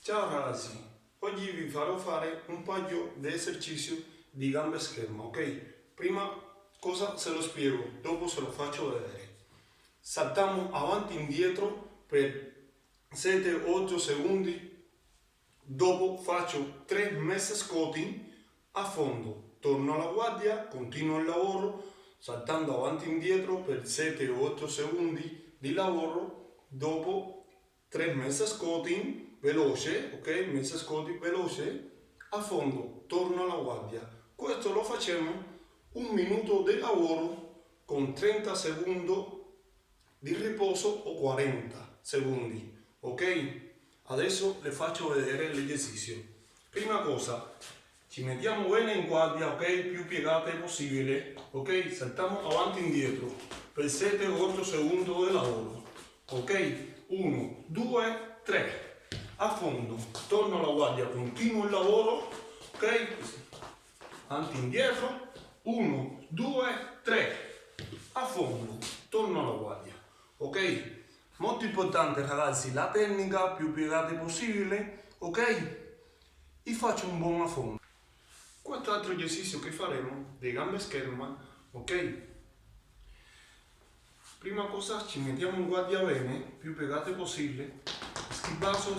Ciao ragazzi, oggi vi farò fare un paio di esercizi di gambe scherma, ok? Prima cosa se lo spiego, dopo se lo faccio vedere. Saltiamo avanti e indietro per 7-8 secondi, dopo faccio 3 messe squatting a fondo, torno alla guardia, continuo il lavoro, saltando avanti e indietro per 7-8 secondi di lavoro, dopo 3 messe squatting veloce, ok? Messe squatting veloce, a fondo, torno alla guardia. Questo lo facciamo un minuto di lavoro con 30 secondi di riposo o 40 secondi, ok? Adesso le faccio vedere l'esercizio. Prima cosa, ci mettiamo bene in guardia, ok? Più piegate possibile, ok? Saltiamo avanti e indietro per 7-8 secondi di lavoro, ok? 1, 2, 3. A fondo, torno alla guardia, continuo il lavoro, ok? Avanti e indietro, 1, 2, 3. A fondo, torno alla guardia, ok? Molto importante ragazzi, la tecnica più piegata possibile, ok? E faccio un buon affondo. Questo altro esercizio che faremo di gambe scherma, ok? Prima cosa ci mettiamo in guardia bene, più piegate possibile. Schivaso,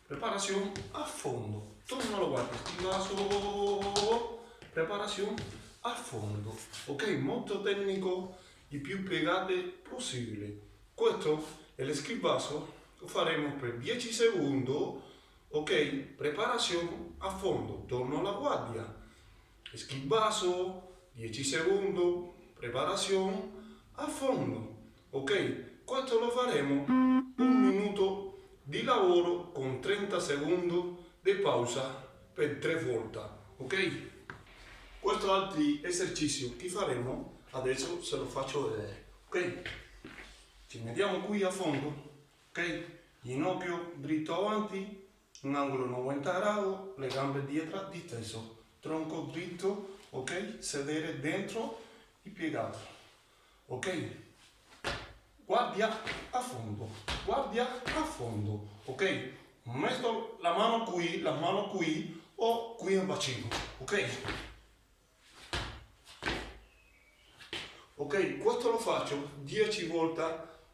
preparazione a fondo. Torno alla guardia, schivaso, preparazione a fondo. Ok, molto tecnico e più piegate possibile. Questo è l'eschivaso, lo faremo per 10 secondi. Ok, preparazione a fondo, torno alla guardia, schivaso, 10 secondi, preparazione a fondo. Ok, questo lo faremo un minuto di lavoro con 30 secondi di pausa per 3 volte. Ok, questo altro esercizio che faremo adesso se lo faccio vedere. Ok, ci mettiamo qui a fondo, ok, ginocchio dritto avanti, un angolo 90 gradi, le gambe dietro disteso, tronco dritto, ok, sedere dentro e piegato, ok, guardia a fondo, ok, metto la mano qui o qui al bacino, ok, ok, questo lo faccio 10 volte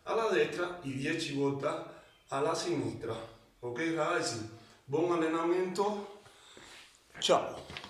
alla destra e 10 volte alla sinistra, ok ragazzi, buon allenamento, ciao!